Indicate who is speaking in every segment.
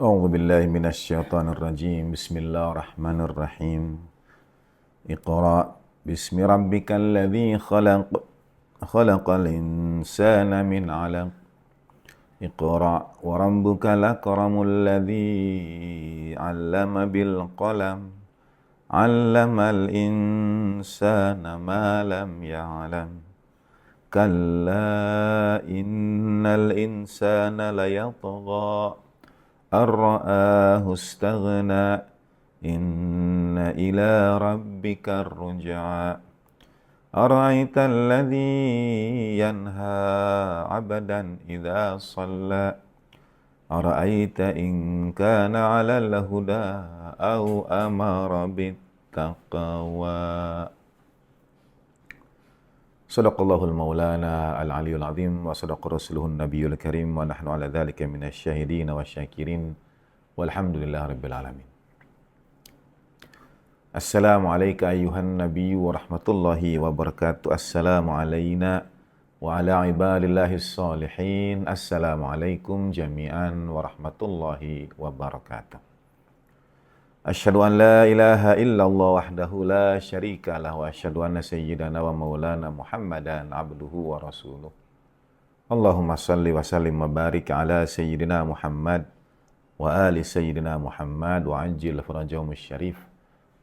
Speaker 1: أعوذ بالله من الشيطان الرجيم. بسم الله الرحمن الرحيم. اقرأ باسم ربك الذي خلق، خلق الإنسان من علق. اقرأ وربك الأكرم الذي علم بالقلم، علم الإنسان ما لم يعلم. كلا إن الإنسان ليطغى أن رآه استغنى، إن إلى ربك الرجعى. أرأيت الذي ينهى عبدا إذا صلى، أرأيت إن كان على الهدى أو أمر بالتقوى. Sadaqallahul maulana al-aliyul azim wa sadaqa rasuluhun nabiyul karim wa nahnu ala dhalika minasyahidin wa syakirin walhamdulillahi rabbil alamin. Assalamu alayka ayyuhan nabiyyu wa rahmatullahi wa barakatuh. Assalamu alayna wa ala ibadillahis salihin. Assalamu alaikum jami'an wa rahmatullahi wa barakatuh. Asyhadu an la ilaha illallah wahdahu la syarika lah wa asyhadu anna sayyidana wa maulana Muhammadan abduhu wa rasuluh. Allahumma salli wa sallim wa barik ala sayyidina Muhammad wa ali sayyidina Muhammad wa ajil farajahum syarif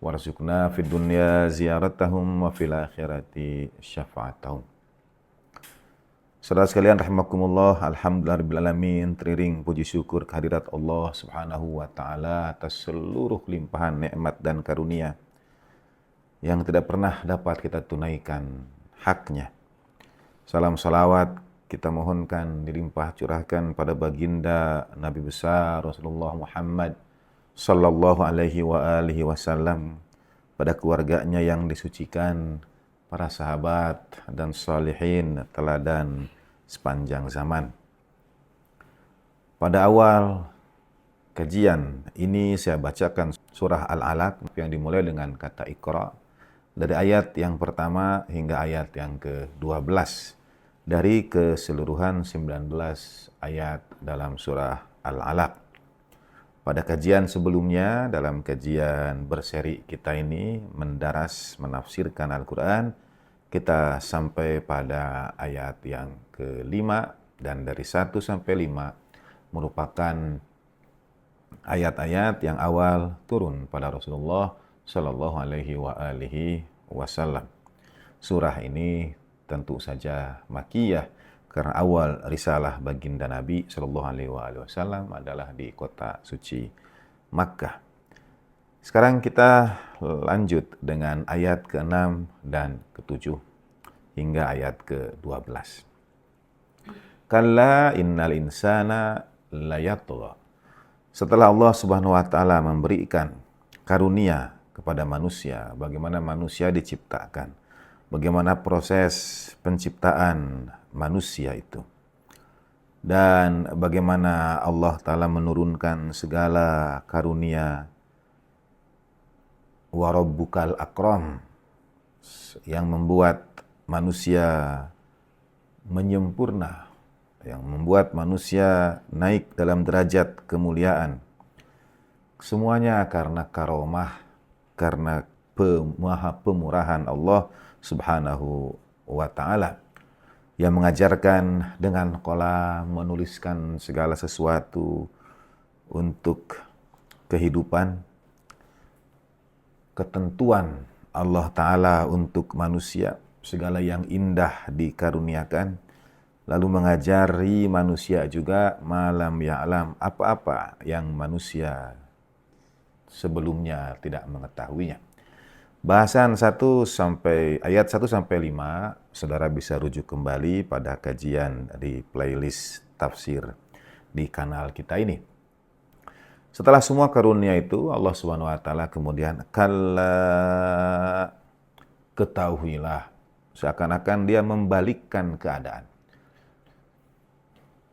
Speaker 1: warzuqna fid dunya ziyaratahum wa fil akhirati syafa'atahum. Saudara sekalian rahimakumullah, alhamdulillahirabbil teriring puji syukur kehadirat Allah Subhanahu wa taala atas seluruh limpahan nikmat dan karunia yang tidak pernah dapat kita tunaikan haknya. Salam salawat kita mohonkan dilimpah curahkan pada baginda Nabi besar Rasulullah Muhammad sallallahu alaihi wa alihi wasallam, pada keluarganya yang disucikan, para sahabat dan salihin teladan sepanjang zaman. Pada awal kajian ini saya bacakan surah Al-Alaq yang dimulai dengan kata Iqra dari ayat yang pertama hingga ayat yang ke-12 dari keseluruhan 19 ayat dalam surah Al-Alaq. Pada kajian sebelumnya, dalam kajian berseri kita ini mendaras menafsirkan Al-Quran, kita sampai pada ayat yang ke-5 dan dari 1 sampai 5 merupakan ayat-ayat yang awal turun pada Rasulullah Shallallahu Alaihi Wasallam. Surah ini tentu saja makiyah karena awal risalah baginda Nabi Shallallahu Alaihi Wasallam adalah di kota suci Makkah. Sekarang kita lanjut dengan ayat ke-6 dan ke-7 hingga ayat ke-12. Kalla innal insana layatgha. Setelah Allah Subhanahu wa taala memberikan karunia kepada manusia, bagaimana manusia diciptakan, bagaimana proses penciptaan manusia itu, dan bagaimana Allah Ta'ala menurunkan segala karunia warabbukal akram yang membuat manusia menyempurna, yang membuat manusia naik dalam derajat kemuliaan. Semuanya karena karomah, karena maha pemurahan Allah Subhanahu wa Ta'ala yang mengajarkan dengan qalam menuliskan segala sesuatu untuk kehidupan, ketentuan Allah Ta'ala untuk manusia, segala yang indah dikaruniakan, lalu mengajari manusia juga malam ya'lam, apa-apa yang manusia sebelumnya tidak mengetahuinya. Bahasan ayat 1 sampai 5, saudara bisa rujuk kembali pada kajian di playlist tafsir di kanal kita ini. Setelah semua karunia itu, Allah Subhanahu wa taala kemudian kalla, ketahuilah, seakan-akan dia membalikkan keadaan.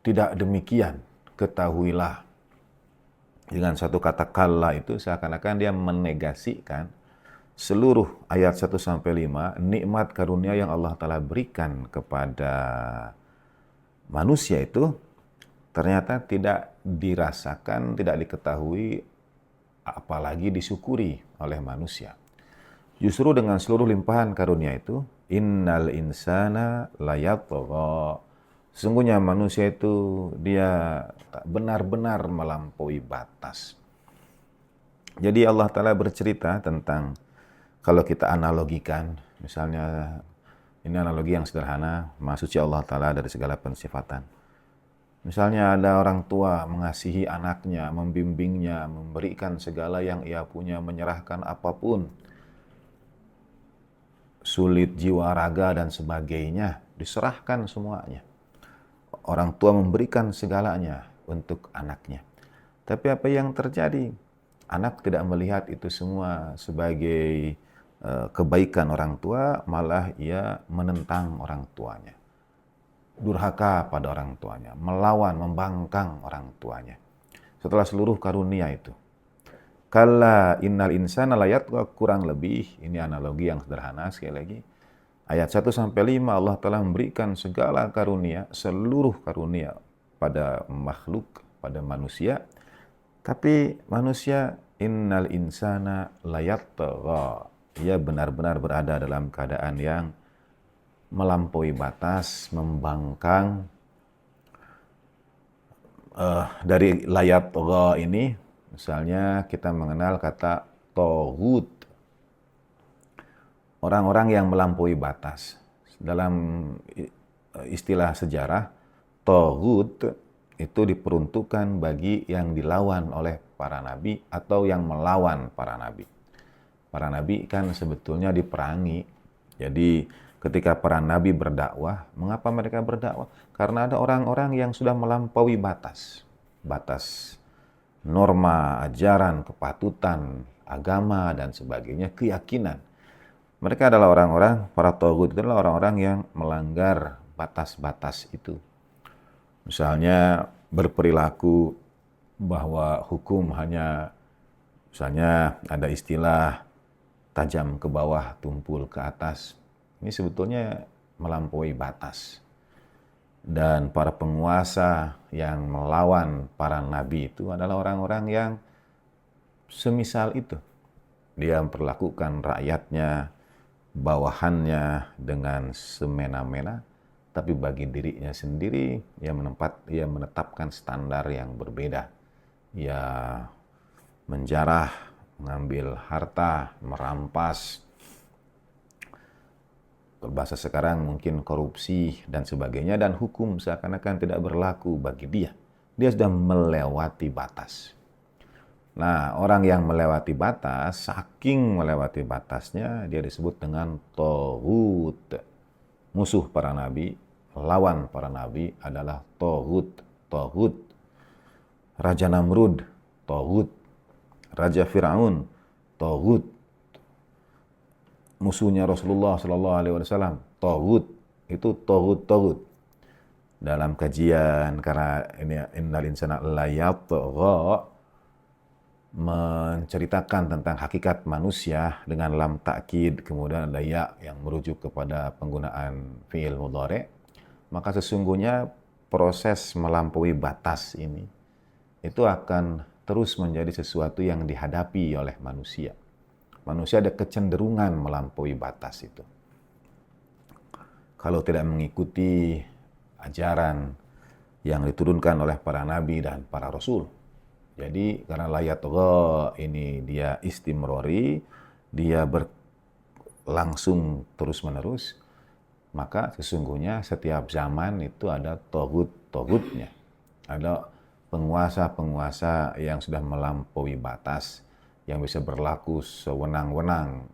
Speaker 1: Tidak demikian, ketahuilah. Dengan satu kata kalla itu seakan-akan dia menegasikan seluruh ayat 1 sampai 5 nikmat karunia yang Allah Ta'ala berikan kepada manusia itu ternyata tidak dirasakan, tidak diketahui, apalagi disyukuri oleh manusia. Justru dengan seluruh limpahan karunia itu, innal insana layatgha. Sesungguhnya manusia itu dia benar-benar melampaui batas. Jadi Allah Ta'ala bercerita tentang, kalau kita analogikan, misalnya ini analogi yang sederhana, Maha Suci Allah Ta'ala dari segala pensifatan. Misalnya ada orang tua mengasihi anaknya, membimbingnya, memberikan segala yang ia punya, menyerahkan apapun, sulit jiwa raga dan sebagainya, diserahkan semuanya. Orang tua memberikan segalanya untuk anaknya. Tapi apa yang terjadi? Anak tidak melihat itu semua sebagai kebaikan orang tua, malah ia menentang orang tuanya. Durhaka pada orang tuanya, melawan, membangkang orang tuanya. Setelah seluruh karunia itu. Kalla innal insana layatgha, kurang lebih, ini analogi yang sederhana sekali lagi. Ayat 1-5 Allah telah memberikan segala karunia, seluruh karunia pada makhluk, pada manusia. Tapi manusia, innal insana layatgha, ia benar-benar berada dalam keadaan yang melampaui batas, membangkang. Dari layatgha ini, misalnya kita mengenal kata toghut, orang-orang yang melampaui batas. Dalam istilah sejarah, toghut itu diperuntukkan bagi yang dilawan oleh para nabi atau yang melawan para nabi. Para nabi kan sebetulnya diperangi. Jadi ketika para nabi berdakwah, mengapa mereka berdakwah? Karena ada orang-orang yang sudah melampaui batas. Batas norma, ajaran, kepatutan, agama, dan sebagainya, keyakinan. Mereka adalah orang-orang, para toghut itu adalah orang-orang yang melanggar batas-batas itu. Misalnya berperilaku bahwa hukum hanya, misalnya ada istilah tajam ke bawah, tumpul ke atas. Ini sebetulnya melampaui batas. Dan para penguasa yang melawan para nabi itu adalah orang-orang yang semisal itu. Dia memperlakukan rakyatnya, bawahannya dengan semena-mena, tapi bagi dirinya sendiri ia menetapkan standar yang berbeda. Ia menjarah, mengambil harta, merampas, berbahasa sekarang mungkin korupsi dan sebagainya, dan hukum seakan-akan tidak berlaku bagi dia. Dia sudah melewati batas. Nah, orang yang melewati batas, saking melewati batasnya, dia disebut dengan toghut. Musuh para nabi, lawan para nabi adalah toghut. Toghut. Raja Namrud, toghut. Raja Fir'aun, toghut. Musuhnya Rasulullah SAW, toghut. Itu toghut. Dalam kajian, karena ini innal insana layatgha, menceritakan tentang hakikat manusia dengan lam ta'kid, kemudian ada ya yang merujuk kepada penggunaan fi'il mudhari', maka sesungguhnya proses melampaui batas ini itu akan terus menjadi sesuatu yang dihadapi oleh manusia. Manusia ada kecenderungan melampaui batas itu. Kalau tidak mengikuti ajaran yang diturunkan oleh para nabi dan para rasul. Jadi karena layatgha ini dia istimrori, dia berlangsung terus-menerus, maka sesungguhnya setiap zaman itu ada toghut-toghutnya. Ada penguasa-penguasa yang sudah melampaui batas, yang bisa berlaku sewenang-wenang,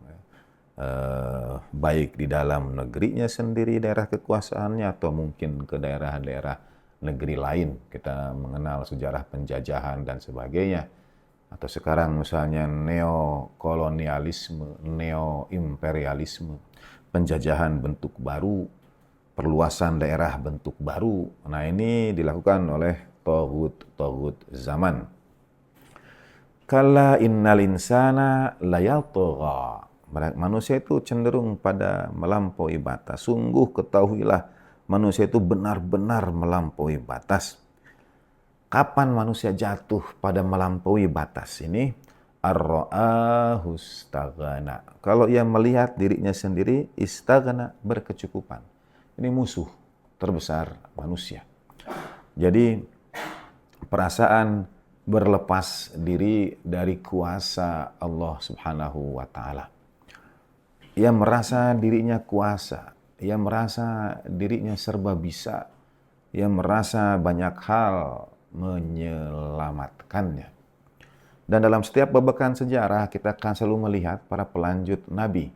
Speaker 1: baik di dalam negerinya sendiri, daerah kekuasaannya, atau mungkin ke daerah-daerah negeri lain. Kita mengenal sejarah penjajahan dan sebagainya. Atau sekarang misalnya neokolonialisme, neoimperialisme, penjajahan bentuk baru, perluasan daerah bentuk baru. Nah, ini dilakukan oleh toghut zaman. Kalla innal insana layatgha. Manusia itu cenderung pada melampaui batas. Sungguh ketahuilah, manusia itu benar-benar melampaui batas. Kapan manusia jatuh pada melampaui batas ini? Ar-ra'ahu istaghna. Kalau ia melihat dirinya sendiri, istaghna, berkecukupan. Ini musuh terbesar manusia. Jadi perasaan berlepas diri dari kuasa Allah Subhanahu wa taala. Ia merasa dirinya kuasa, ia merasa dirinya serba bisa, ia merasa banyak hal menyelamatkannya. Dan dalam setiap babakan sejarah kita akan selalu melihat para pelanjut Nabi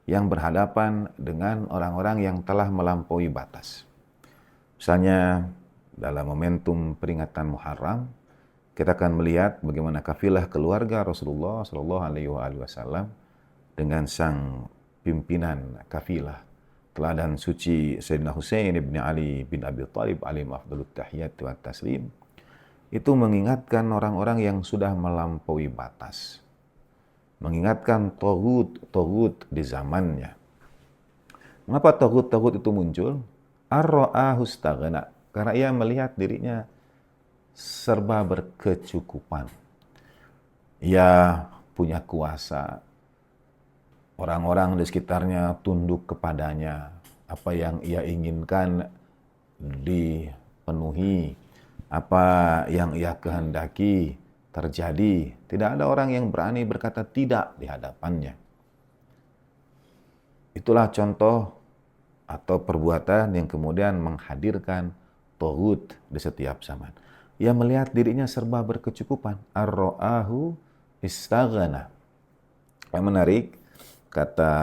Speaker 1: yang berhadapan dengan orang-orang yang telah melampaui batas. Misalnya dalam momentum peringatan Muharram, kita akan melihat bagaimana kafilah keluarga Rasulullah Shallallahu Alaihi Wasallam dengan sang pimpinan kafilah, teladan suci Sayyidina Husain ibn Ali bin Abi Thalib alaihi afdalut tahiyat wa taslim, itu mengingatkan orang-orang yang sudah melampaui batas, mengingatkan togut di zamannya. Mengapa togut itu muncul? Ar-ra'ahu istaghna, karena ia melihat dirinya serba berkecukupan. Ia punya kuasa, orang-orang di sekitarnya tunduk kepadanya, apa yang ia inginkan dipenuhi, apa yang ia kehendaki terjadi. Tidak ada orang yang berani berkata tidak di hadapannya. Itulah contoh atau perbuatan yang kemudian menghadirkan taghut di setiap zaman. Ia melihat dirinya serba berkecukupan. Ar-ra'ahu istaghna. Yang menarik, kata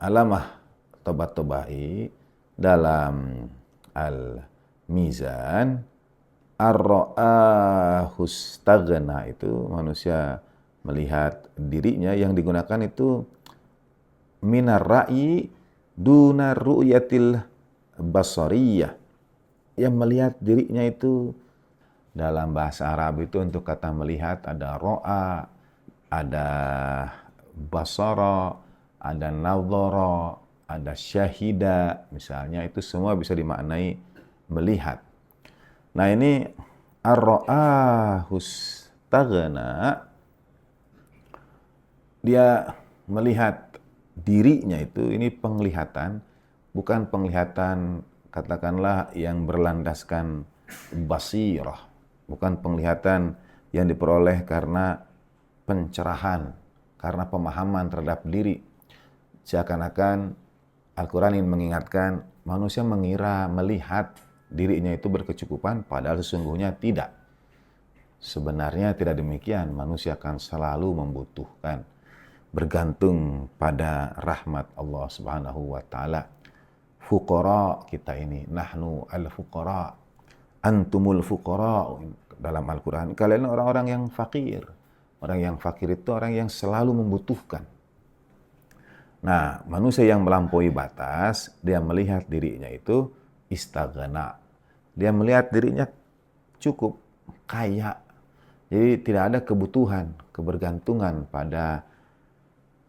Speaker 1: Alamah Tabatabai dalam Al-Mizan, ar-ra'ahu istaghna itu manusia melihat dirinya, yang digunakan itu minar ra'i duna ru'yatil basariyah. Yang melihat dirinya itu dalam bahasa Arab itu untuk kata melihat ada ro'a, ada basara, ada nadhara, ada syahida, misalnya itu semua bisa dimaknai melihat. Nah ini ar-ra'ahu istaghna, dia melihat dirinya itu, ini penglihatan, bukan penglihatan katakanlah yang berlandaskan basirah, bukan penglihatan yang diperoleh karena pencerahan, karena pemahaman terhadap diri. Seakan-akan Al-Quran ingin mengingatkan manusia mengira melihat dirinya itu berkecukupan, padahal sesungguhnya tidak. Sebenarnya tidak demikian, manusia akan selalu membutuhkan, bergantung pada rahmat Allah Subhanahu wa taala. Fuqara kita ini, nahnu al-fuqara, antumul fuqara dalam Al-Qur'an. Kalian orang-orang yang fakir. Orang yang fakir itu orang yang selalu membutuhkan. Nah, manusia yang melampaui batas, dia melihat dirinya itu istaghna. Dia melihat dirinya cukup, kaya. Jadi tidak ada kebutuhan, kebergantungan pada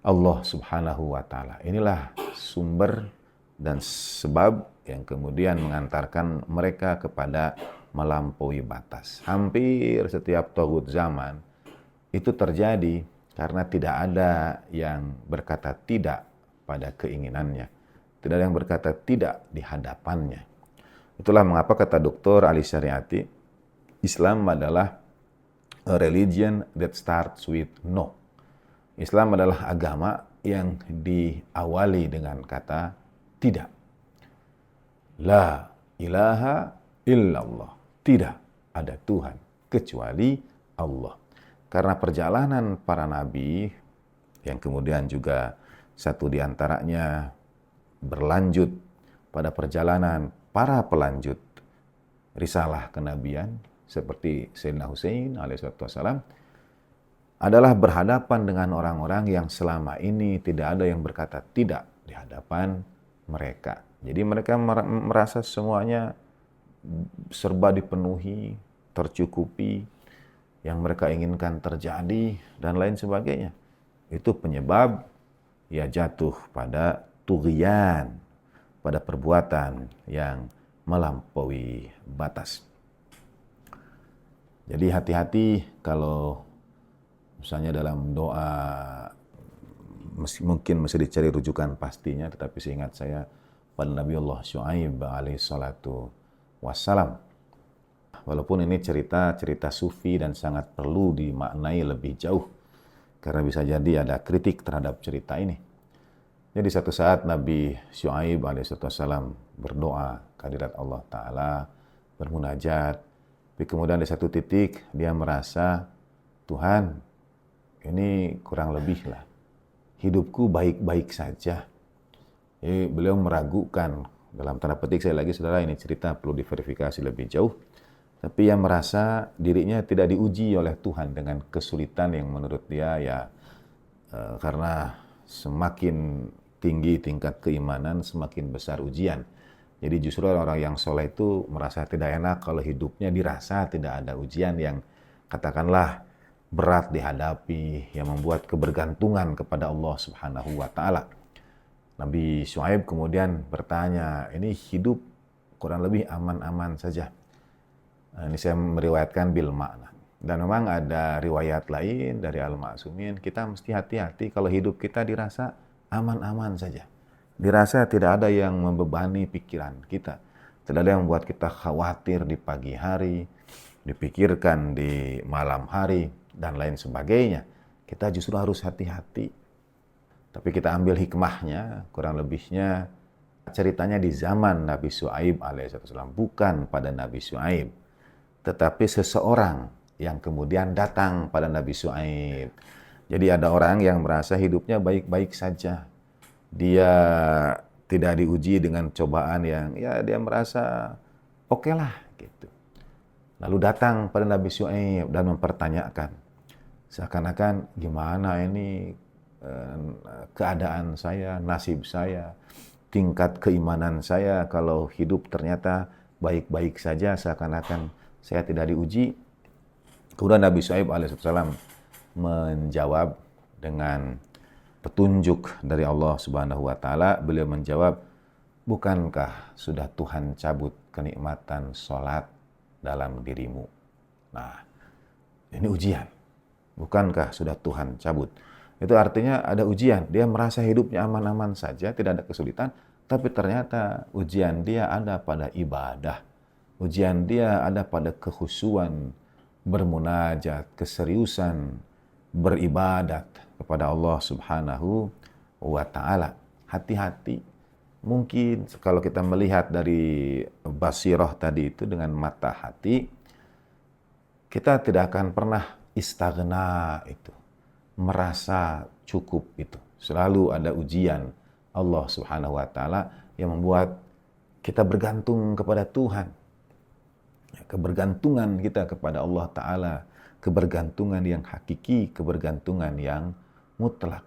Speaker 1: Allah Subhanahu wa taala. Inilah sumber dan sebab yang kemudian mengantarkan mereka kepada melampaui batas. Hampir setiap taghut zaman itu terjadi karena tidak ada yang berkata tidak pada keinginannya. Tidak ada yang berkata tidak di hadapannya. Itulah mengapa kata Dr. Ali Syariati, Islam adalah a religion that starts with no. Islam adalah agama yang diawali dengan kata tidak. La ilaha illallah. Tidak ada Tuhan kecuali Allah. Karena perjalanan para nabi yang kemudian juga satu di antaranya berlanjut pada perjalanan para pelanjut risalah kenabian seperti Sayyidina Husain alaihissalam, adalah berhadapan dengan orang-orang yang selama ini tidak ada yang berkata tidak di hadapan mereka. Jadi mereka merasa semuanya serba dipenuhi, tercukupi, yang mereka inginkan terjadi, dan lain sebagainya. Itu penyebab ia jatuh pada tughyan, pada perbuatan yang melampaui batas. Jadi hati-hati kalau misalnya dalam doa mungkin masih dicari rujukan pastinya, tetapi seingat saya pada Nabi Allah Syuaib alaihi salatu wassalam. Walaupun ini cerita sufi dan sangat perlu dimaknai lebih jauh, karena bisa jadi ada kritik terhadap cerita ini. Jadi satu saat Nabi Syuaib alaihissalam berdoa kehadirat Allah Ta'ala, bermunajat. Tapi kemudian di satu titik dia merasa, Tuhan, ini kurang lebih lah. Hidupku baik-baik saja. Jadi beliau meragukan, dalam tanda petik saya lagi saudara, ini cerita perlu diverifikasi lebih jauh. Tapi ia merasa dirinya tidak diuji oleh Tuhan dengan kesulitan yang menurut dia karena semakin tinggi tingkat keimanan, semakin besar ujian. Jadi justru orang yang soleh itu merasa tidak enak kalau hidupnya dirasa tidak ada ujian yang katakanlah berat dihadapi, yang membuat kebergantungan kepada Allah Subhanahu wa Ta'ala. Nabi Syuaib kemudian bertanya, ini hidup kurang lebih aman-aman saja. Ini saya meriwayatkan bil makna. Dan memang ada riwayat lain dari Al-Ma'sumin, kita mesti hati-hati kalau hidup kita dirasa aman-aman saja. Dirasa tidak ada yang membebani pikiran kita. Tidak ada yang membuat kita khawatir di pagi hari, dipikirkan di malam hari, dan lain sebagainya. Kita justru harus hati-hati. Tapi kita ambil hikmahnya, kurang lebihnya ceritanya di zaman Nabi Syuaib alaihissalam, bukan pada Nabi Syuaib, tetapi seseorang yang kemudian datang pada Nabi Syuaib. Jadi ada orang yang merasa hidupnya baik-baik saja. Dia tidak diuji dengan cobaan yang ya dia merasa oke lah gitu. Lalu datang pada Nabi Syuaib dan mempertanyakan, seakan-akan gimana ini keadaan saya, nasib saya, tingkat keimanan saya kalau hidup ternyata baik-baik saja, seakan-akan saya tidak diuji. Kemudian Nabi Syuaib alaihissalam menjawab dengan petunjuk dari Allah Subhanahu wa Ta'ala. Beliau menjawab, bukankah sudah Tuhan cabut kenikmatan sholat dalam dirimu? Nah, ini ujian. Bukankah sudah Tuhan cabut? Itu artinya ada ujian. Dia merasa hidupnya aman-aman saja, tidak ada kesulitan, tapi ternyata ujian dia ada pada ibadah. Ujian dia ada pada kekhusyuan, bermunajat, keseriusan, beribadat kepada Allah Subhanahu wa Ta'ala. Hati-hati. Mungkin kalau kita melihat dari basirah tadi itu dengan mata hati, kita tidak akan pernah istaghna itu, merasa cukup itu. Selalu ada ujian Allah Subhanahu wa Ta'ala yang membuat kita bergantung kepada Tuhan. Kebergantungan kita kepada Allah Ta'ala, kebergantungan yang hakiki, kebergantungan yang mutlak.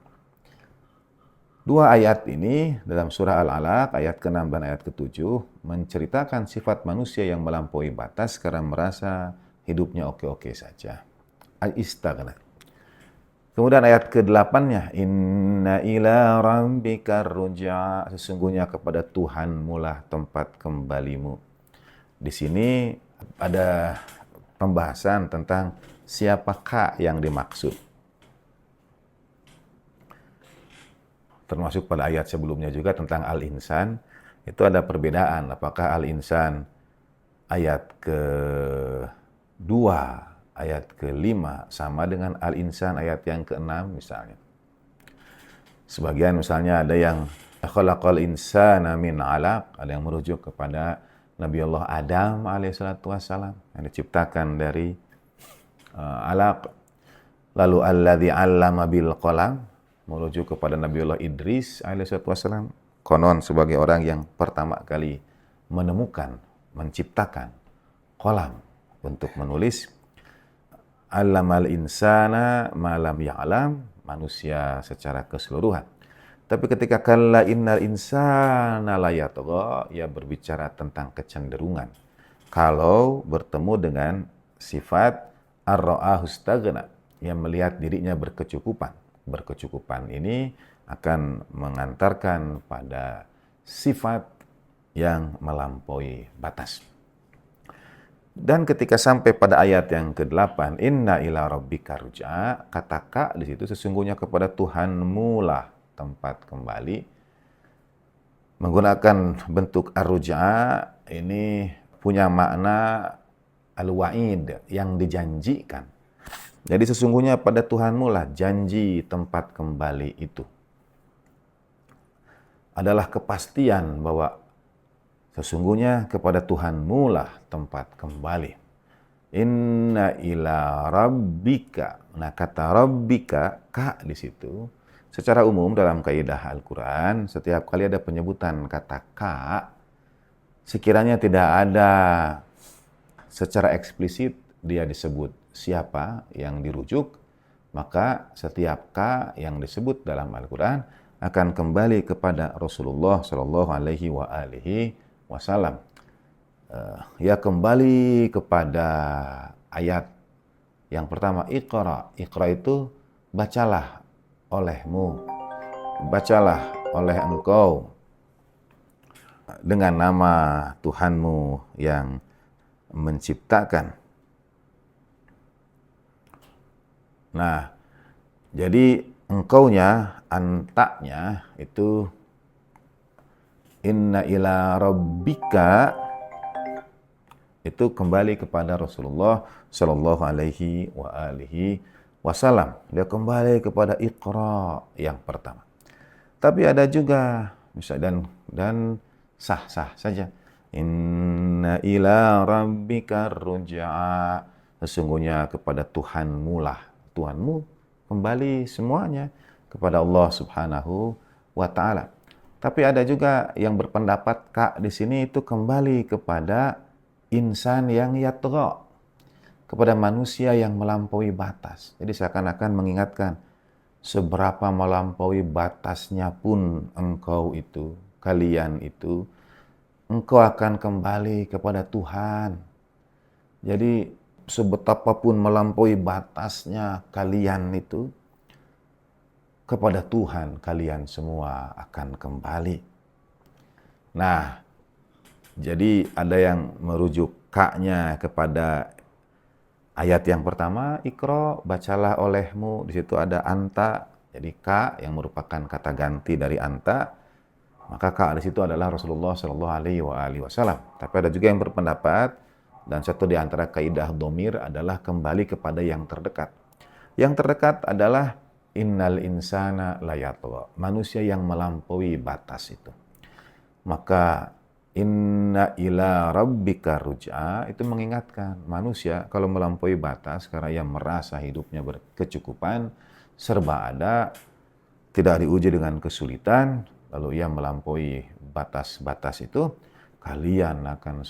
Speaker 1: Dua ayat ini dalam surah Al-Alaq, ayat ke-6 dan ayat ke-7, menceritakan sifat manusia yang melampaui batas karena merasa hidupnya oke-oke saja. Al-istaghna. Kemudian ayat ke-8-nya, inna ila rabbika ruj'a, sesungguhnya kepada Tuhanmu lah tempat kembalimu. Di sini ada pembahasan tentang siapakah yang dimaksud. Termasuk pada ayat sebelumnya juga tentang al-insan, itu ada perbedaan. Apakah al-insan ayat ke-2, ayat ke-5 sama dengan al-insan ayat yang ke-6 misalnya. Sebagian misalnya ada yang khalaqal insana min 'alaq, ada yang merujuk kepada Nabi Allah Adam alaihissalatu wassalam yang diciptakan dari alaq. Lalu alladzi 'allama bil qalam merujuk kepada Nabi Allah Idris alaihissalatu wassalam, konon sebagai orang yang pertama kali menemukan, menciptakan qalam untuk menulis. 'Allamal insana ma lam ya'lam, manusia secara keseluruhan. Tapi ketika kalla innal insana la yatgha, ia berbicara tentang kecenderungan. Kalau bertemu dengan sifat ar-ra'ahu istaghna, yang melihat dirinya berkecukupan. Berkecukupan ini akan mengantarkan pada sifat yang melampaui batas. Dan ketika sampai pada ayat yang ke-8, inna ila rabbika ruj'a, kata ka di situ sesungguhnya kepada Tuhanmu lah tempat kembali. Menggunakan bentuk ar-ruj'a ini punya makna al-wa'id, yang dijanjikan. Jadi sesungguhnya pada Tuhanmu lah janji tempat kembali itu. Adalah kepastian bahwa sesungguhnya kepada Tuhanmu lah tempat kembali. Inna ila rabbika. Nah, kata rabbika, ka di situ, secara umum dalam kaidah Al-Quran, setiap kali ada penyebutan kata ka, sekiranya tidak ada secara eksplisit dia disebut siapa yang dirujuk, maka setiap ka yang disebut dalam Al-Quran akan kembali kepada Rasulullah Shallallahu Alaihi Wasallam. Ya kembali kepada ayat yang pertama, Iqra. Iqra itu bacalah olehmu, bacalah oleh engkau dengan nama Tuhanmu yang menciptakan. Nah, jadi engkaunya, antaknya itu inna ila rabbika, itu kembali kepada Rasulullah Shallallahu Alaihi Wasallam. Dia kembali kepada Iqra yang pertama. Tapi ada juga misalnya dan sah-sah saja. Inna ila rabbika ruj'a, sesungguhnya kepada Tuhanmu lah. Tuhanmu kembali semuanya kepada Allah Subhanahu wa taala. Tapi ada juga yang berpendapat ka di sini itu kembali kepada insan yang yatgha, kepada manusia yang melampaui batas. Jadi seakan-akan mengingatkan seberapa melampaui batasnya pun engkau itu, kalian itu, engkau akan kembali kepada Tuhan. Jadi sebetapapun melampaui batasnya kalian itu, kepada Tuhan kalian semua akan kembali. Nah, jadi ada yang merujuk ka-nya kepada ayat yang pertama, Iqra, bacalah olehmu. Di situ ada anta, jadi ka yang merupakan kata ganti dari anta. Maka ka di situ adalah Rasulullah Shallallahu Alaihi Wasallam. Tapi ada juga yang berpendapat, dan satu di antara kaidah dhamir adalah kembali kepada yang terdekat. Yang terdekat adalah innal insana layatgha, manusia yang melampaui batas itu. Maka inna ila rabbika ruj'a itu mengingatkan manusia kalau melampaui batas karena ia merasa hidupnya berkecukupan, serba ada, tidak diuji dengan kesulitan, lalu ia melampaui batas-batas itu, kalian akan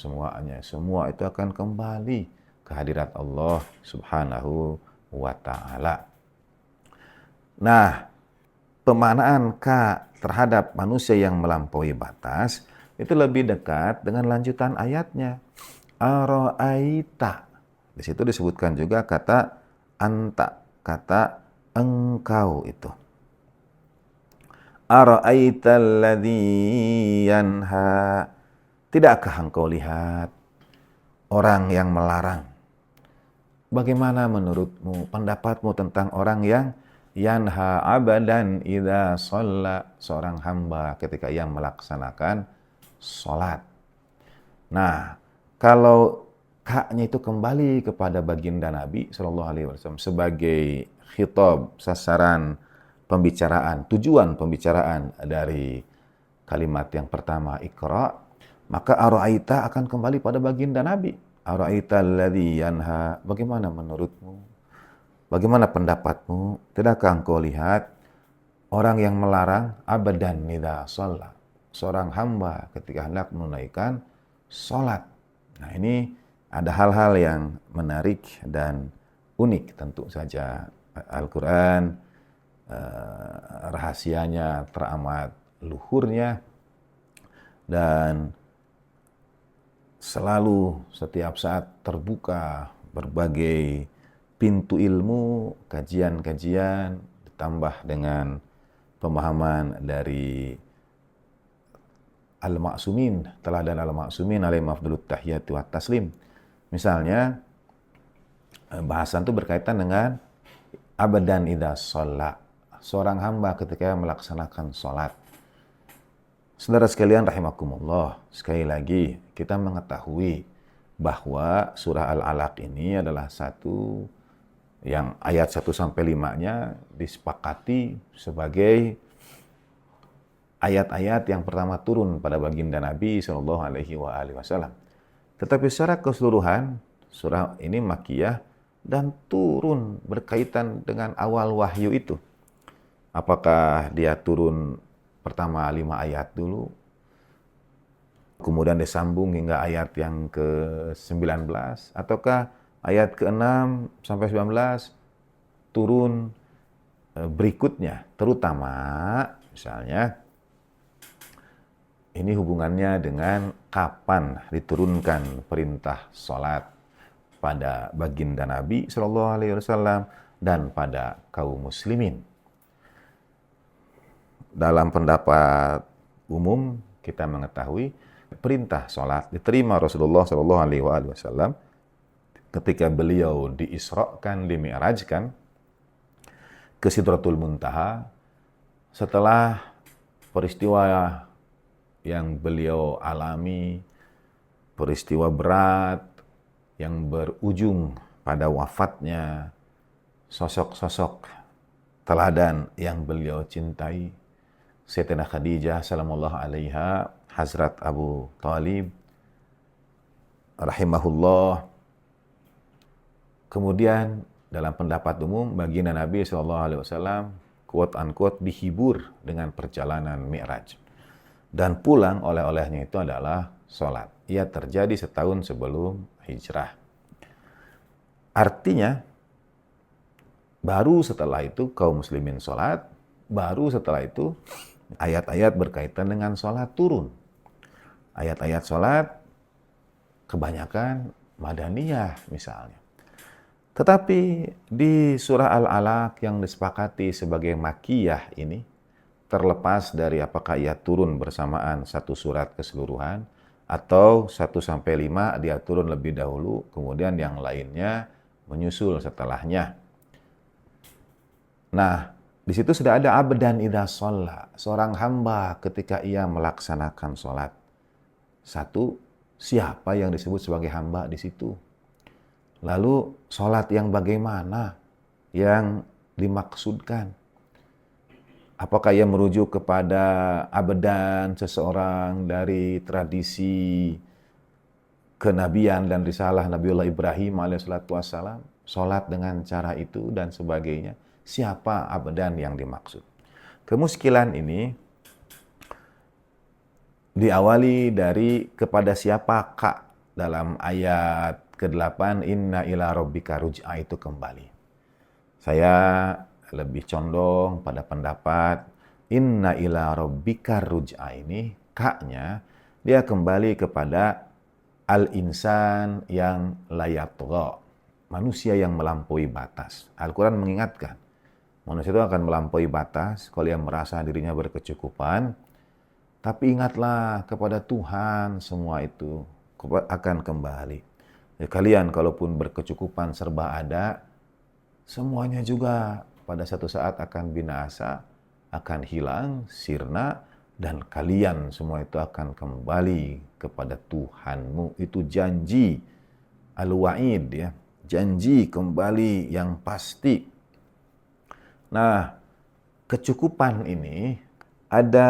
Speaker 1: semua itu akan kembali ke hadirat Allah Subhanahu wa ta'ala. Nah, pemaknaan ka terhadap manusia yang melampaui batas itu lebih dekat dengan lanjutan ayatnya. Ara'aita. Di situ disebutkan juga kata anta, kata engkau itu. Ara'aita alladzi yanha. Tidakkah engkau lihat orang yang melarang? Bagaimana menurutmu, pendapatmu tentang orang yang yanha abadan idza shalla, seorang hamba ketika ia melaksanakan sholat. Nah, kalau ka-nya itu kembali kepada baginda Nabi Shallallahu Alaihi Wasallam sebagai khitab, sasaran pembicaraan, tujuan pembicaraan dari kalimat yang pertama Iqra, maka ara'aita akan kembali pada baginda Nabi. Ara'aita alladzi yanha, bagaimana menurutmu? Bagaimana pendapatmu? Tidakkah engkau lihat orang yang melarang abadan idza shalla, seorang hamba ketika hendak menunaikan sholat. Nah, ini ada hal-hal yang menarik dan unik tentu saja. Al-Quran rahasianya teramat luhurnya dan selalu setiap saat terbuka berbagai pintu ilmu, kajian-kajian, ditambah dengan pemahaman dari Al-Ma'sumin, teladan Al-Ma'sumin alaihim afdalut tahiyatu wat taslim. Misalnya, bahasan itu berkaitan dengan abadan idza shalla. Seorang hamba ketika melaksanakan sholat. Saudara sekalian rahimakumullah, sekali lagi kita mengetahui bahwa surah Al-Alaq ini adalah satu yang ayat 1-5-nya disepakati sebagai ayat-ayat yang pertama turun pada baginda Nabi Shallallahu Alaihi Wasallam. Tetapi secara keseluruhan surah ini makiyah dan turun berkaitan dengan awal wahyu itu. Apakah dia turun pertama 5 ayat dulu, kemudian disambung hingga ayat yang ke-19, ataukah ayat ke-6 sampai 19 turun berikutnya, terutama misalnya ini hubungannya dengan kapan diturunkan perintah sholat pada baginda Nabi Shallallahu Alaihi Wasallam dan pada kaum muslimin. Dalam pendapat umum kita mengetahui perintah sholat diterima Rasulullah Shallallahu Alaihi Wasallam ketika beliau diisrakan, dimi'rajkan ke Sidratul Muntaha setelah peristiwa yang beliau alami, peristiwa berat yang berujung pada wafatnya sosok-sosok teladan yang beliau cintai, Sayyidatina Khadijah salamuallahu alaiha, Hazrat Abu Thalib rahimahullah. Kemudian dalam pendapat umum baginda Nabi SAW quote unquote dihibur dengan perjalanan Mi'raj. Dan pulang oleh-olehnya itu adalah sholat. Ia terjadi setahun sebelum hijrah. Artinya baru setelah itu kaum muslimin sholat, baru setelah itu ayat-ayat berkaitan dengan sholat turun. Ayat-ayat sholat kebanyakan Madaniyah misalnya. Tetapi di surah Al-Alaq yang disepakati sebagai makiyah ini, terlepas dari apakah ia turun bersamaan satu surat keseluruhan, atau 1-5 dia turun lebih dahulu, kemudian yang lainnya menyusul setelahnya. Nah, di situ sudah ada abdan idza shalla, seorang hamba ketika ia melaksanakan sholat. Satu, siapa yang disebut sebagai hamba di situ? Lalu sholat yang bagaimana yang dimaksudkan? Apakah ia merujuk kepada abdan seseorang dari tradisi kenabian dan risalah Nabiullah Ibrahim alaihissalatu wassalam? Sholat dengan cara itu dan sebagainya. Siapa abdan yang dimaksud? Kemuskilan ini diawali dari kepada siapa kak dalam ayat ke-8 inna ila rabbika ruj'a itu kembali. Saya lebih condong pada pendapat inna ila rabbika ruj'a ini kaknya dia kembali kepada al-insan yang layatgha, manusia yang melampaui batas. Al-Quran mengingatkan manusia itu akan melampaui batas kalau dia merasa dirinya berkecukupan. Tapi ingatlah kepada Tuhan, semua itu akan kembali. Kalian kalaupun berkecukupan serba ada, semuanya juga pada satu saat akan binasa, akan hilang, sirna, dan kalian semua itu akan kembali kepada Tuhanmu. Itu janji al-wa'id, ya, janji kembali yang pasti. Nah, kecukupan ini ada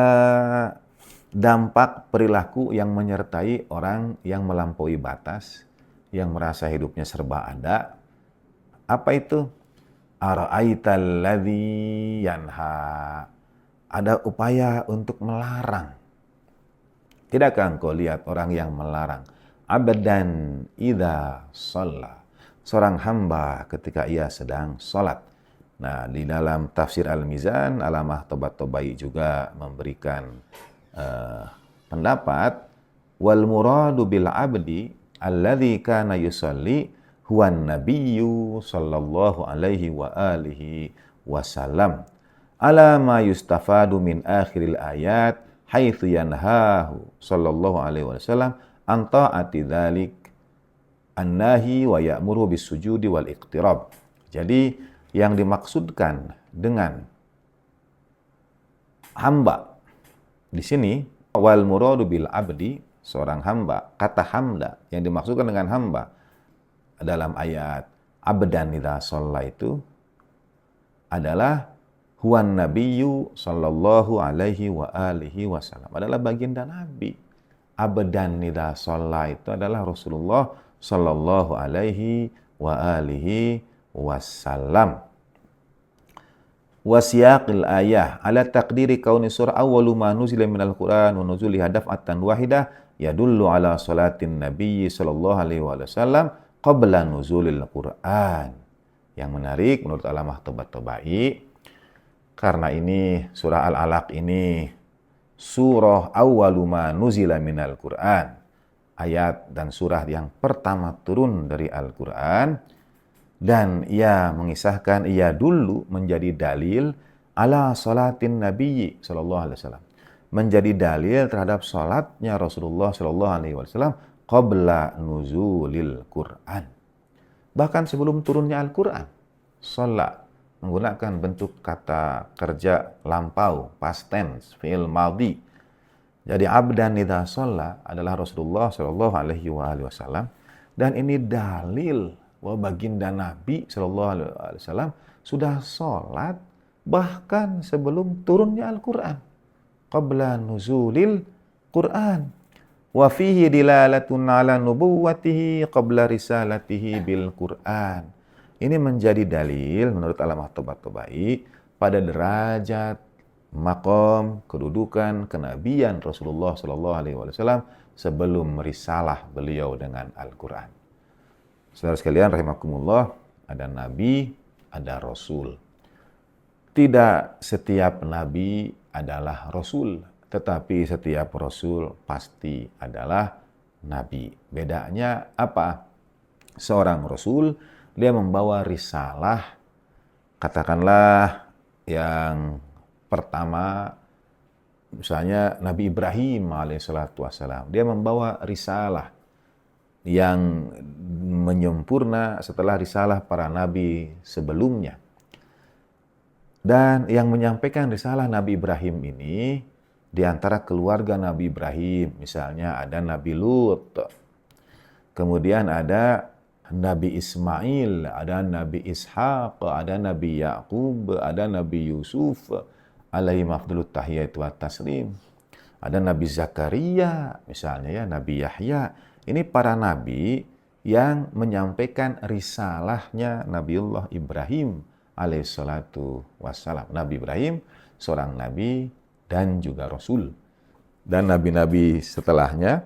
Speaker 1: dampak perilaku yang menyertai orang yang melampaui batas, yang merasa hidupnya serba ada. Apa itu? Ara'aital ladzi yanha. Ada upaya untuk melarang. Tidakkah engkau lihat orang yang melarang? Abdan idza shalla. Seorang hamba ketika ia sedang sholat. Nah, di dalam tafsir Al-Mizan, Alamah Tobat-Tobai juga memberikan pendapat wal muradu bil abdi alladzi kana yusalli huwa nabiyyu sallallahu alaihi wa alihi wasallam ala ma yustafadu min akhiril ayat haitsu yanhahu sallallahu alaihi wasallam an ta'ati dzalik an-nahi wa ya'muru bis-sujudi wal iqtirab. Jadi yang dimaksudkan dengan hamba di sini wal muradu bil abdi, seorang hamba, kata hamda yang dimaksudkan dengan hamba dalam ayat abdan idza shalla itu adalah huwan nabiyyu sallallahu alaihi wa alihi wasallam, adalah baginda Nabi. Abdan idza shalla itu adalah Rasulullah sallallahu alaihi wa alihi wasallam. Wasiyaqil ayah ala taqdiri kauni surah awwalu ma nuzila minal Qur'an wa nuzuli hadaf'atan wahidah yadullu ala salatin nabiyyi sallallahu alaihi wasallam qabla nuzulil Qur'an. Yang menarik menurut Alamah Tobat-Tobai, karena ini surah Al-Alaq ini surah awwalu ma nuzila minal Qur'an, ayat dan surah yang pertama turun dari Al-Qur'an, dan ia mengisahkan, ia dulu menjadi dalil ala salatin nabiyyi sallallahu alaihi wasallam, menjadi dalil terhadap salatnya Rasulullah sallallahu alaihi wasallam qabla nuzulil Qur'an, bahkan sebelum turunnya Al-Qur'an. Sholat menggunakan bentuk kata kerja lampau, past tense, fi'il madhi. Jadi abdan idza shalla adalah Rasulullah sallallahu alaihi wasallam, dan ini dalil bahwa baginda Nabi sallallahu alaihi wasallam sudah sholat bahkan sebelum turunnya Al-Qur'an, qabla nuzulil Qur'an. Wa fihi dilalatun ala nubuwwatihi qabla risalatihi bil Qur'an. Ini menjadi dalil menurut Alamah Tobat-Tobai pada derajat, maqam, kedudukan kenabian Rasulullah sallallahu alaihi wasallam sebelum risalah beliau dengan Al-Qur'an. Saudara sekalian rahimakumullah, ada nabi, ada rasul. Tidak setiap nabi adalah rasul, tetapi setiap rasul pasti adalah nabi. Bedanya apa? Seorang rasul, dia membawa risalah, katakanlah yang pertama, misalnya Nabi Ibrahim alaihissalatu wassalam, dia membawa risalah yang menyempurna setelah risalah para nabi sebelumnya. Dan yang menyampaikan risalah Nabi Ibrahim ini, di antara keluarga Nabi Ibrahim, misalnya ada Nabi Lut, kemudian ada Nabi Ismail, ada Nabi Ishaq, ada Nabi Yaqub, ada Nabi Yusuf, alaihi afdalut tahiyatu wat taslim. Ada Nabi Zakaria, misalnya ya, Nabi Yahya. Ini para nabi yang menyampaikan risalahnya Nabiullah Ibrahim alaihissalatu wassalam. Nabi Ibrahim seorang nabi dan juga rasul. Dan nabi-nabi setelahnya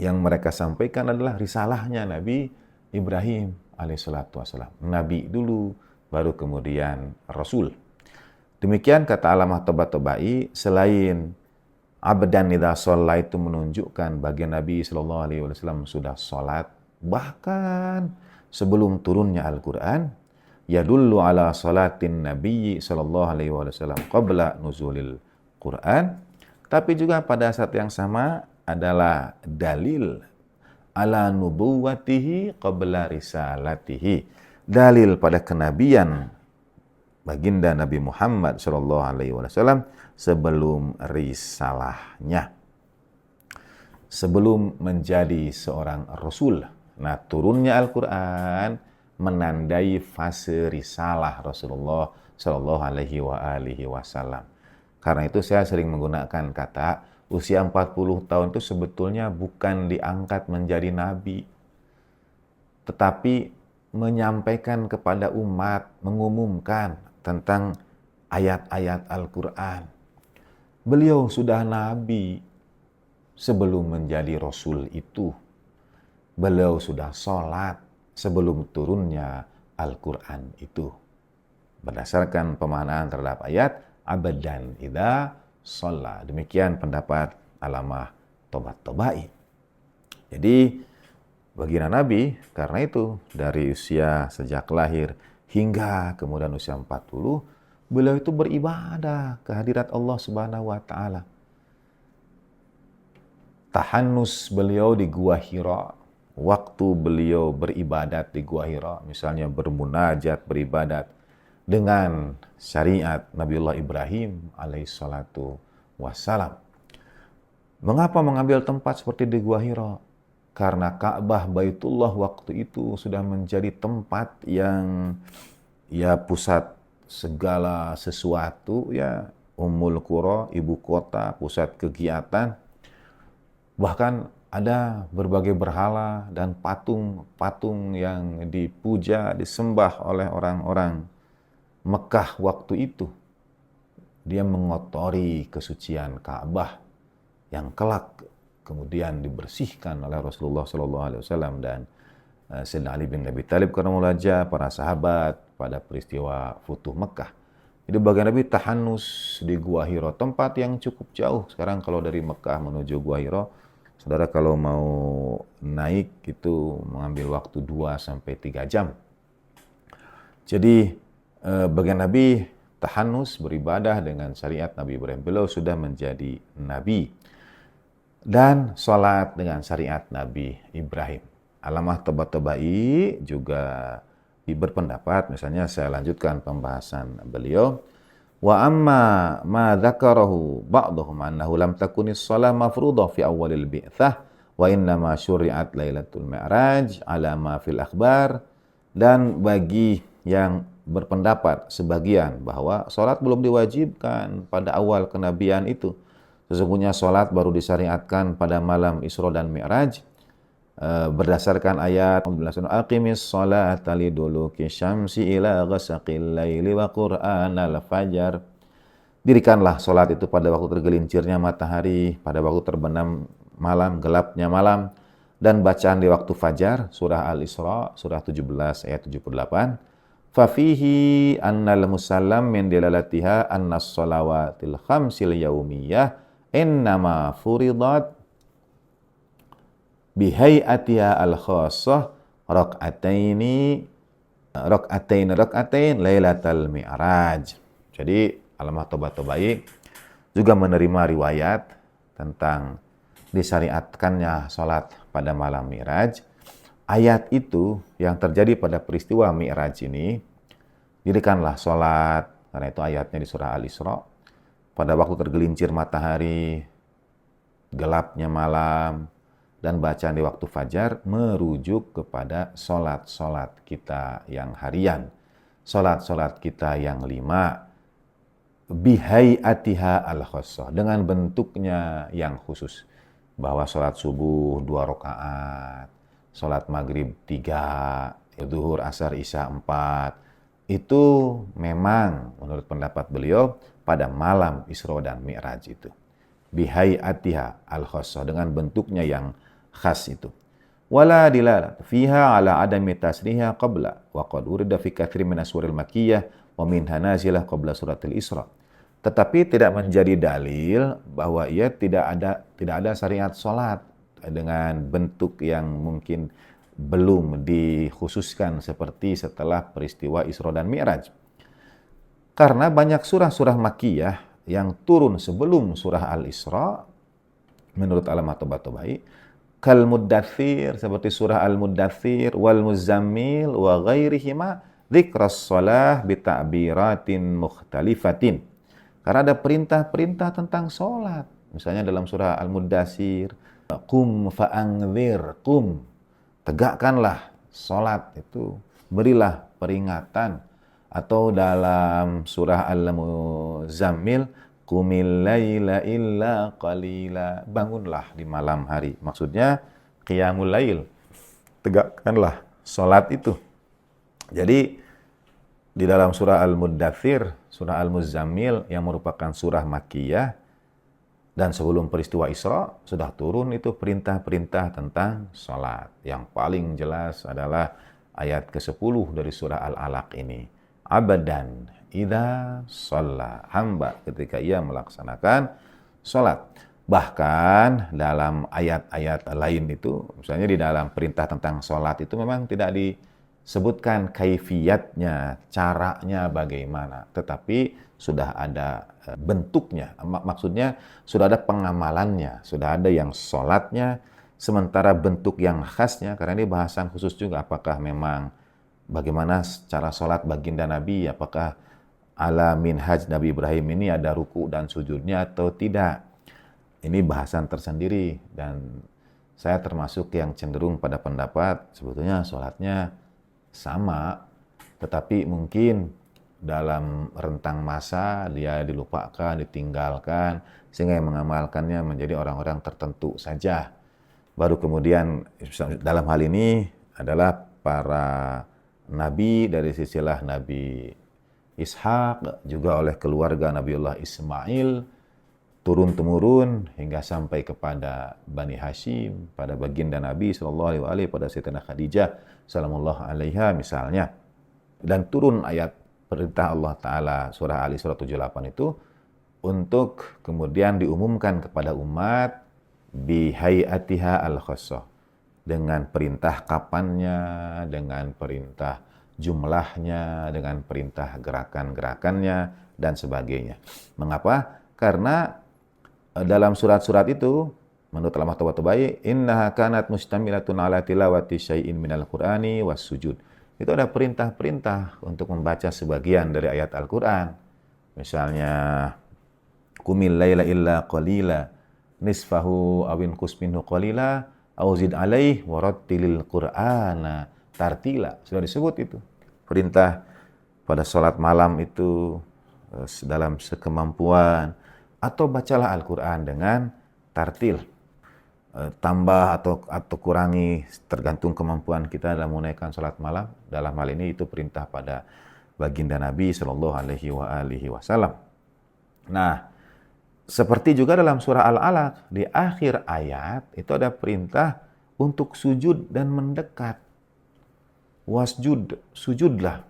Speaker 1: yang mereka sampaikan adalah risalahnya Nabi Ibrahim alaihissalatu wassalam. Nabi dulu, baru kemudian rasul. Demikian kata Alamah Tobat-Tobai, selain abdan idza shalla itu menunjukkan bagian Nabi sallallahu alaihi wasallam sudah salat bahkan sebelum turunnya Al-Qur'an, yadullu ala salatin nabiyyi sallallahu alaihi wasallam qabla nuzulil Qur'an, tapi juga pada saat yang sama adalah dalil ala nubuwwatihi qabla risalatihi, dalil pada kenabian baginda Nabi Muhammad sallallahu alaihi wasallam sebelum risalahnya, sebelum menjadi seorang rasul. Nah, turunnya Al-Qur'an menandai fase risalah Rasulullah sallallahu alaihi wasallam. Karena itu saya sering menggunakan kata usia 40 tahun itu sebetulnya bukan diangkat menjadi nabi, tetapi menyampaikan kepada umat, mengumumkan tentang ayat-ayat Al-Qur'an. Beliau sudah nabi sebelum menjadi rasul itu. Beliau sudah sholat sebelum turunnya Al-Qur'an itu. Berdasarkan pemahaman terhadap ayat abadan idza shalla. Demikian pendapat Alamah Tobat-Tobai. Jadi baginda Nabi karena itu dari usia sejak lahir hingga kemudian usia 40, beliau itu beribadah ke hadirat Allah Subhanahu wa taala. Tahannus beliau di Gua Hira, waktu beliau beribadat di Gua Hira, misalnya bermunajat, beribadat dengan syariat Nabiullah Ibrahim alaihissalatu wassalam. Mengapa mengambil tempat seperti di Gua Hira? Karena Ka'bah Baitullah waktu itu sudah menjadi tempat yang ya pusat segala sesuatu, ya Ummul Qura, ibu kota, pusat kegiatan. Bahkan ada berbagai berhala dan patung-patung yang dipuja, disembah oleh orang-orang Mekah waktu itu. Dia mengotori kesucian Ka'bah yang kelak kemudian dibersihkan oleh Rasulullah SAW dan Sayyidina Ali bin Abi Thalib karamullah wajhah, para sahabat pada peristiwa Futuh Mekah. Jadi bagian Nabi tahannus di Gua Hira, tempat yang cukup jauh. Sekarang kalau dari Mekah menuju Gua Hira, saudara kalau mau naik itu mengambil waktu 2-3 jam. Jadi bagian Nabi tahannus beribadah dengan syariat Nabi Ibrahim. Beliau sudah menjadi Nabi. Dan sholat dengan syariat Nabi Ibrahim. Alamah Tabatabai juga berpendapat, misalnya saya lanjutkan pembahasan beliau. Wa amma ma dzakarahu ba'dhum annahu lam takunis shalah mafruḍah fi awalil bi'tsah wa innama syuri'at lailatul mi'raj ala ma fil akhbar. Dan bagi yang berpendapat sebagian bahwa salat belum diwajibkan pada awal kenabian itu, sesungguhnya salat baru disyariatkan pada malam Isra dan Mi'raj berdasarkan ayat aqimis sholata liduluki syamsi ila ghasaqil laili wa qur'anal fajar. Dirikanlah salat itu pada waktu tergelincirnya matahari, pada waktu terbenam malam, gelapnya malam, dan bacaan di waktu fajar. Surah Al-Isra, surah 17 ayat 78. Fafihi annal musallam min dilalatiha annas shalawatil khamsil yaumiyah innama furidat bihayatiha al-khassah rak'atain lailatal mi'raj. Jadi Alamah Tabatabai juga menerima riwayat tentang disyariatkannya salat pada malam Mi'raj. Ayat itu yang terjadi pada peristiwa Mi'raj ini, dirikanlah salat, karena itu ayatnya di surah Al-Isra, pada waktu tergelincir matahari, gelapnya malam, dan bacaan di waktu fajar, merujuk kepada solat-solat kita yang harian, solat-solat kita yang 5, bihayatiha al-khassah, dengan bentuknya yang khusus, bahwa solat subuh 2 rakaat, solat maghrib 3, zuhur, asar, isya 4, itu memang menurut pendapat beliau pada malam Isra dan Mi'raj itu. Bihayatiha al-khassah, dengan bentuknya yang khas itu. Wala dilalat fiha ala adami tasriha qabla wa qad urida fi katsir min aswaril makkiyah wa minha nazilah qabla suratil Isra. Tetapi tidak menjadi dalil bahwa ia tidak ada syariat salat dengan bentuk yang mungkin belum dikhususkan seperti setelah peristiwa Isra dan Mi'raj. Karena banyak surah-surah makkiyah yang turun sebelum surah Al-Isra menurut Alamah Tabatabai, kal muddathir, seperti surah Al-Muddathir, wal Muzammil wa ghairihima, dzikras shalah bi ta'biratin mukhtalifatin. Karena ada perintah-perintah tentang salat. Misalnya dalam surah Al-Muddathir, qum fa'anzir, qum, tegakkanlah salat itu, berilah peringatan. Atau dalam surah Al-Muzammil, qumil laila illa qalila, bangunlah di malam hari. Maksudnya qiyamul lail, tegakkanlah salat itu. Jadi di dalam surah Al-Muddathir, surah Al-Muzammil yang merupakan surah makkiyah, dan sebelum peristiwa Isra sudah turun itu perintah-perintah tentang salat. Yang paling jelas adalah ayat ke-10 dari surah Al-Alaq ini. Abadan idza shalla, hamba ketika ia melaksanakan salat. Bahkan dalam ayat-ayat lain itu, misalnya di dalam perintah tentang salat itu memang tidak disebutkan kaifiyatnya, caranya bagaimana, tetapi sudah ada bentuknya. Maksudnya sudah ada pengamalannya, sudah ada yang salatnya, Sementara bentuk yang khasnya, karena ini bahasan khusus juga, apakah memang bagaimana cara sholat baginda Nabi, apakah ala minhaj Nabi Ibrahim ini ada ruku dan sujudnya atau tidak. Ini bahasan tersendiri, dan saya termasuk yang cenderung pada pendapat sebetulnya sholatnya sama, tetapi mungkin dalam rentang masa dia dilupakan, ditinggalkan, sehingga yang mengamalkannya menjadi orang-orang tertentu saja. Baru kemudian dalam hal ini adalah para nabi dari sisilah Nabi Ishak, juga oleh keluarga Nabiullah Ismail, turun-temurun hingga sampai kepada Bani Hashim, pada baginda Nabi SAW, pada Sayyidatina Khadijah Salamullah alaiha misalnya. Dan turun ayat perintah Allah Ta'ala surah Ali surah 78 itu untuk kemudian diumumkan kepada umat bihayatiha al-khassah, dengan perintah kapannya, dengan perintah jumlahnya, dengan perintah gerakan-gerakannya, dan sebagainya. Mengapa? Karena dalam surat-surat itu, menurut Allama Tabatabai, innaha kanat mustamilatun ala tilawati syai'in minal qur'ani was sujud. Itu ada perintah-perintah untuk membaca sebagian dari ayat Al-Quran. Misalnya, qumil laila illa qalila, nisfahu awin kusminhu qalila, auzid alaih warattilil qur'ana tartila. Sudah disebut itu. Perintah pada sholat malam itu dalam sekemampuan, atau bacalah Al-Quran dengan tartil. Tambah atau kurangi tergantung kemampuan kita dalam menunaikan sholat malam. Dalam hal ini itu perintah pada baginda Nabi Shallallahu Alaihi Wasallam. Nah, seperti juga dalam surah Al-Alaq, di akhir ayat itu ada perintah untuk sujud dan mendekat. Wasjud, sujudlah.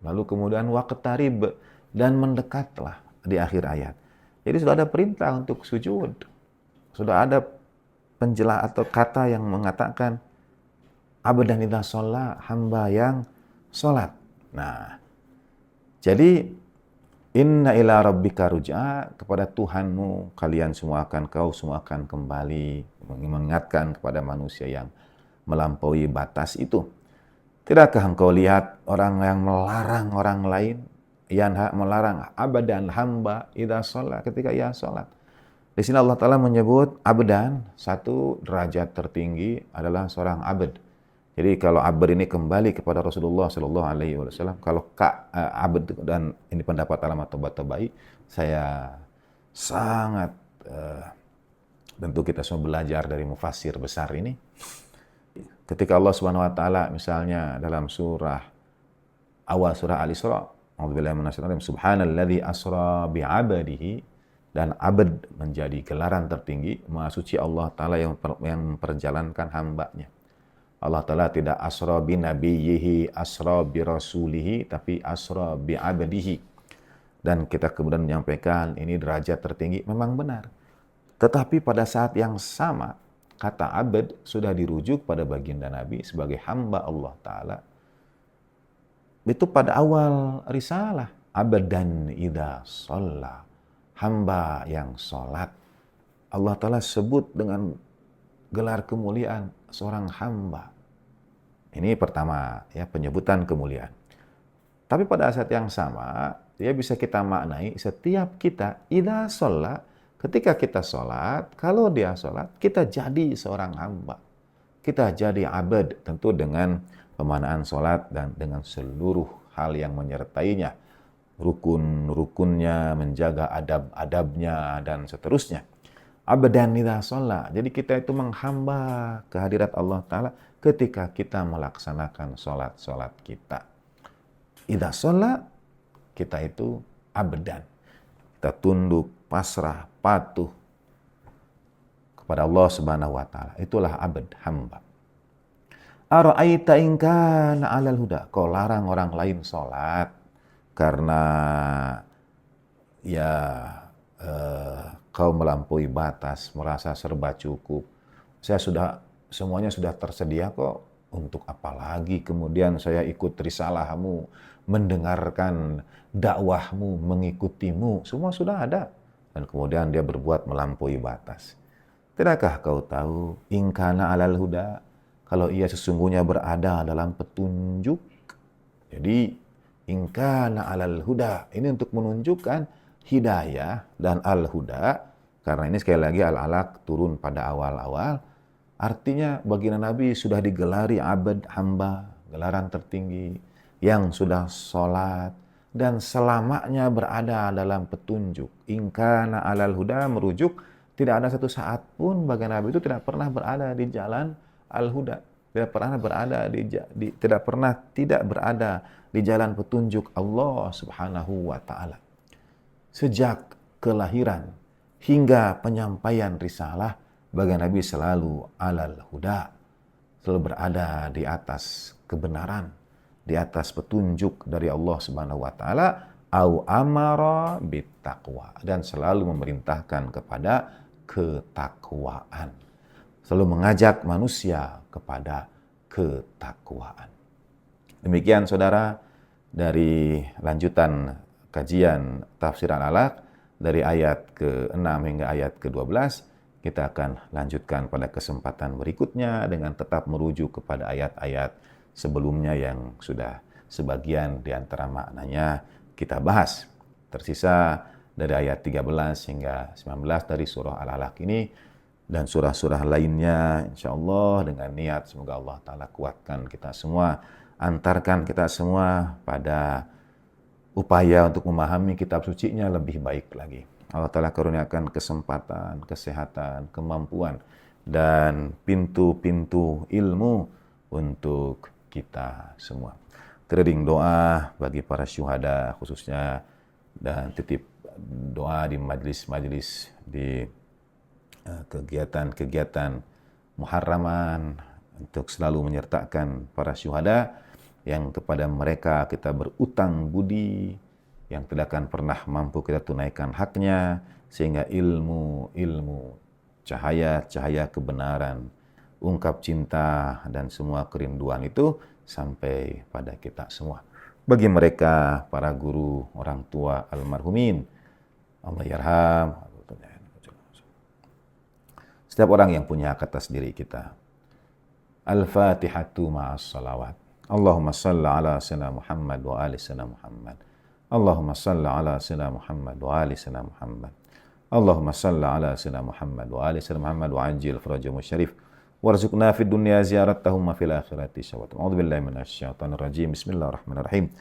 Speaker 1: Lalu kemudian waqtarib, dan mendekatlah di akhir ayat. Jadi sudah ada perintah untuk sujud. Sudah ada penjelas atau kata yang mengatakan abdan idza shalla, hamba yang sholat. Nah, jadi inna ila rabbika ruj'a, kepada Tuhanmu kalian semua akan kembali, mengingatkan kepada manusia yang melampaui batas itu. Tidakkah engkau lihat orang yang melarang orang lain, yang melarang abadan hamba idza shalla, ketika ia sholat. Di sini Allah Ta'ala menyebut abdan, satu derajat tertinggi adalah seorang abd. Jadi kalau abd ini kembali kepada Rasulullah Sallallahu Alaihi Wasallam, kalau abd, dan ini pendapat Allama Tabatabai, saya sangat tentu kita semua belajar dari mufassir besar ini. Ketika Allah Subhanahu Wa Taala misalnya dalam awal surah Al-Isra, A'udzubillahi minasyaitonir rajim, subhanalladzi asra bi'abdihi, dan abd menjadi gelaran tertinggi, Maha Suci Allah Ta'ala yang memperjalankan hambanya. Allah Ta'ala tidak asra bi nabiyyihi, asra bi rasulihi, tapi asra bi abdihi. Dan kita kemudian menyampaikan ini derajat tertinggi, memang benar. Tetapi pada saat yang sama, kata abd sudah dirujuk pada baginda Nabi sebagai hamba Allah Ta'ala. Itu pada awal risalah. Abdan idza shalla, hamba yang sholat. Allah Ta'ala sebut dengan gelar kemuliaan seorang hamba. Ini pertama, ya, penyebutan kemuliaan. Tapi pada saat yang sama, ya bisa kita maknai setiap kita, idza shalla, ketika kita sholat, kalau dia sholat, kita jadi seorang hamba. Kita jadi abd, tentu dengan pemaknaan sholat dan dengan seluruh hal yang menyertainya. Rukun-rukunnya, menjaga adab-adabnya, dan seterusnya. Abdan idza shalla. Jadi kita itu menghamba kehadirat Allah Ta'ala ketika kita melaksanakan sholat-sholat kita. Idza shalla, kita itu abdan. Kita tunduk, pasrah, patuh kepada Allah Subhanahu Wa Ta'ala. Itulah abd, hamba. Ara'aita in kana 'alal huda. Kau larang orang lain sholat karena kau melampaui batas, merasa serba cukup. Semuanya sudah tersedia kok. Untuk apa lagi kemudian saya ikut risalahmu, mendengarkan dakwahmu, mengikutimu. Semua sudah ada. Dan kemudian dia berbuat melampaui batas. Tidakkah kau tahu, in kana alal huda, kalau ia sesungguhnya berada dalam petunjuk. Jadi, in kana alal huda, ini untuk menunjukkan hidayah dan al-huda, karena ini sekali lagi al-alaq turun pada awal-awal, artinya baginda Nabi sudah digelari abad hamba, gelaran tertinggi, yang sudah sholat, dan selamanya berada dalam petunjuk. In kana alal huda merujuk, tidak ada satu saat pun baginda Nabi itu tidak pernah berada di jalan al-huda. Tidak pernah berada tidak berada di jalan petunjuk Allah Subhanahu wa taala. Sejak kelahiran hingga penyampaian risalah, baginda Nabi selalu alal huda, selalu berada di atas kebenaran, di atas petunjuk dari Allah Subhanahu wa taala, au amara bittaqwa, dan selalu memerintahkan kepada ketakwaan. Selalu mengajak manusia kepada ketakwaan. Demikian saudara, dari lanjutan kajian tafsir Al-Alaq dari ayat ke-6 hingga ayat ke-12, kita akan lanjutkan pada kesempatan berikutnya dengan tetap merujuk kepada ayat-ayat sebelumnya yang sudah sebagian di antara maknanya kita bahas. Tersisa dari ayat 13 hingga 19 dari surah Al-Alaq ini, dan surah-surah lainnya, insya Allah dengan niat semoga Allah Ta'ala kuatkan kita semua, antarkan kita semua pada upaya untuk memahami kitab sucinya lebih baik lagi. Allah Ta'ala karuniakan kesempatan, kesehatan, kemampuan, dan pintu-pintu ilmu untuk kita semua. Terlebih doa bagi para syuhada khususnya, dan titip doa di majelis-majelis, di kegiatan-kegiatan muharraman untuk selalu menyertakan para syuhada yang kepada mereka kita berutang budi, yang tidak akan pernah mampu kita tunaikan haknya, sehingga ilmu cahaya kebenaran, ungkap cinta dan semua kerinduan itu sampai pada kita semua. Bagi mereka para guru, orang tua almarhumin, Allah yarham. Setiap orang yang punya hak atas diri kita. Al-Fatihatu ma'as salawat. Allahumma salli ala sayyidina Muhammad wa ali sayyidina Muhammad. Allahumma salli ala sayyidina Muhammad wa ali sayyidina Muhammad. Allahumma salli ala sayyidina Muhammad wa ali sayyidina Muhammad wa ajil farajahum syarif. Warzuqna fid dunya ziyaratahum wa fil akhirati syawatan. A'udzu billahi minasyaitonir rajim. Bismillahirrahmanirrahim.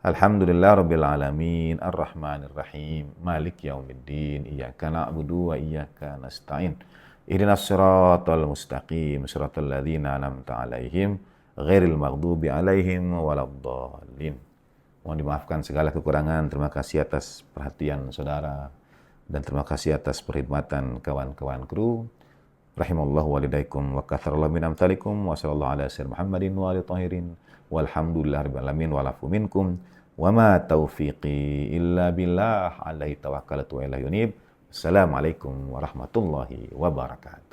Speaker 1: Alhamdulillah rabbil alamin, arrahmanir rahim, malik yaumiddin, iyyaka na'budu wa iyyaka nasta'in. Ihdinas siratal mustaqim, siratal ladzina an'amta 'alaihim, ghairil maghdubi 'alaihim waladdallin. Mohon dimaafkan segala kekurangan. Terima kasih atas perhatian saudara, dan terima kasih atas perkhidmatan kawan-kawan kru. Rahimallahu walidaykum wa katharallahu min amthalikum wa sallallahu ala sayyidina Muhammadin wa alihi tahirin walhamdulillahirabbil alamin wa lafu minkum wa ma taufiqi illa billah alaihi tawakkaltu wa ilaihi unib. Assalamualaikum warahmatullahi wabarakatuh.